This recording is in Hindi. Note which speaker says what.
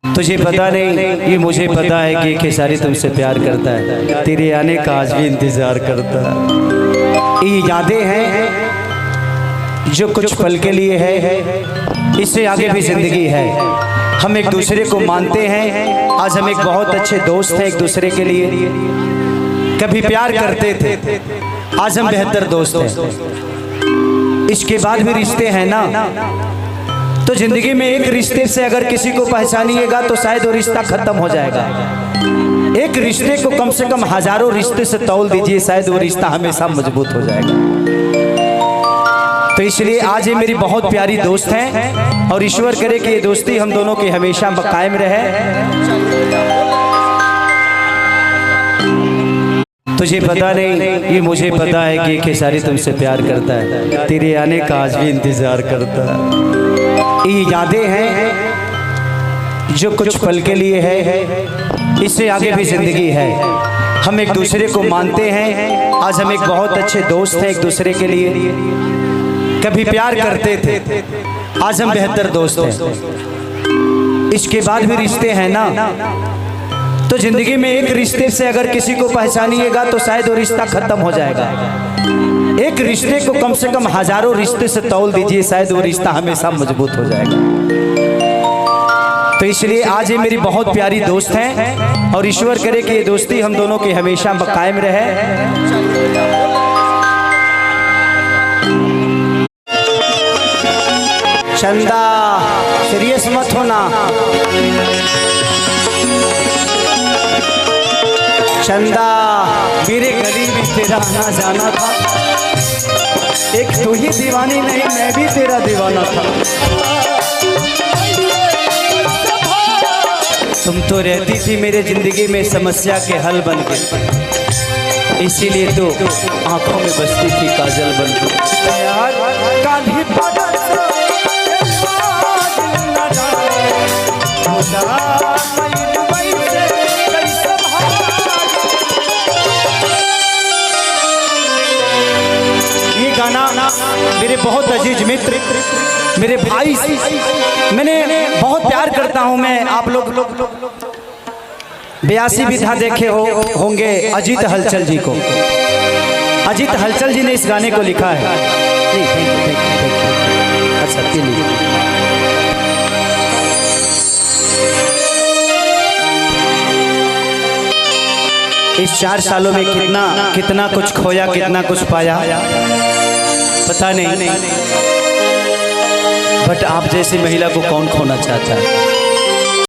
Speaker 1: तुझे पता नहीं, ये मुझे पता है कि खेसारी तुमसे प्यार करता है। तेरे आने का आज भी इंतजार करता है। ये यादें हैं जो कुछ पल के लिए है, इससे आगे भी जिंदगी है। हम एक दूसरे को मानते हैं, आज हम एक बहुत अच्छे दोस्त हैं एक दूसरे के लिए। कभी प्यार करते थे, आज हम बेहतर दोस्त हैं। इसके बाद भी रिश्ते हैं ना, तो जिंदगी में एक रिश्ते से अगर किसी को पहचानिएगा तो शायद वो रिश्ता खत्म हो जाएगा। एक रिश्ते को कम से कम हजारों रिश्ते से तौल दीजिए, शायद वो रिश्ता हमेशा मजबूत हो जाएगा। तो इसलिए आज ये मेरी बहुत प्यारी दोस्त हैं और ईश्वर करे कि ये दोस्ती हम दोनों की हमेशा कायम रहे। तुझे पता नहीं, ये मुझे पता है कि खेसारी तुमसे प्यार करता है। तेरे आने का आज भी इंतजार करता है। ये यादें हैं जो कुछ पल के लिए है, इससे आगे भी जिंदगी है। हम एक दूसरे को मानते हैं, आज हम एक बहुत अच्छे दोस्त हैं एक दूसरे के लिए। कभी प्यार करते थे, आज हम बेहतर दोस्त हैं। इसके बाद भी रिश्ते हैं ना, तो जिंदगी में एक रिश्ते से अगर किसी को पहचानिएगा तो शायद वो रिश्ता खत्म हो जाएगा। एक रिश्ते को कम से कम हजारों रिश्ते से तौल दीजिए, शायद वो रिश्ता हमेशा मजबूत हो जाएगा। तो इसलिए आज ये मेरी बहुत प्यारी दोस्त हैं और ईश्वर करे कि ये दोस्ती हम दोनों की हमेशा कायम रहे। चंदा सीरियस मत होना, चंदा मेरे गली में तेरा आना जाना था। एक तू ही दीवानी नहीं, मैं भी तेरा दीवाना था। तुम तो रहती थी मेरे जिंदगी में समस्या के हल बन के, इसीलिए तो आंखों में बसती थी काजल बन के। यार काली पागल मेरे बहुत अजीज मित्र, मेरे भाई, मैंने बहुत प्यार करता हूं मैं। आप लोग 82 विधा देखे होंगे अजीत हलचल जी को। अजीत हलचल जी ने इस गाने को लिखा है। अच्छा इस 4 सालों में कितना कुछ खोया, कितना कुछ पाया पता नहीं, बट आप जैसी महिला को कौन खोना चाहता है।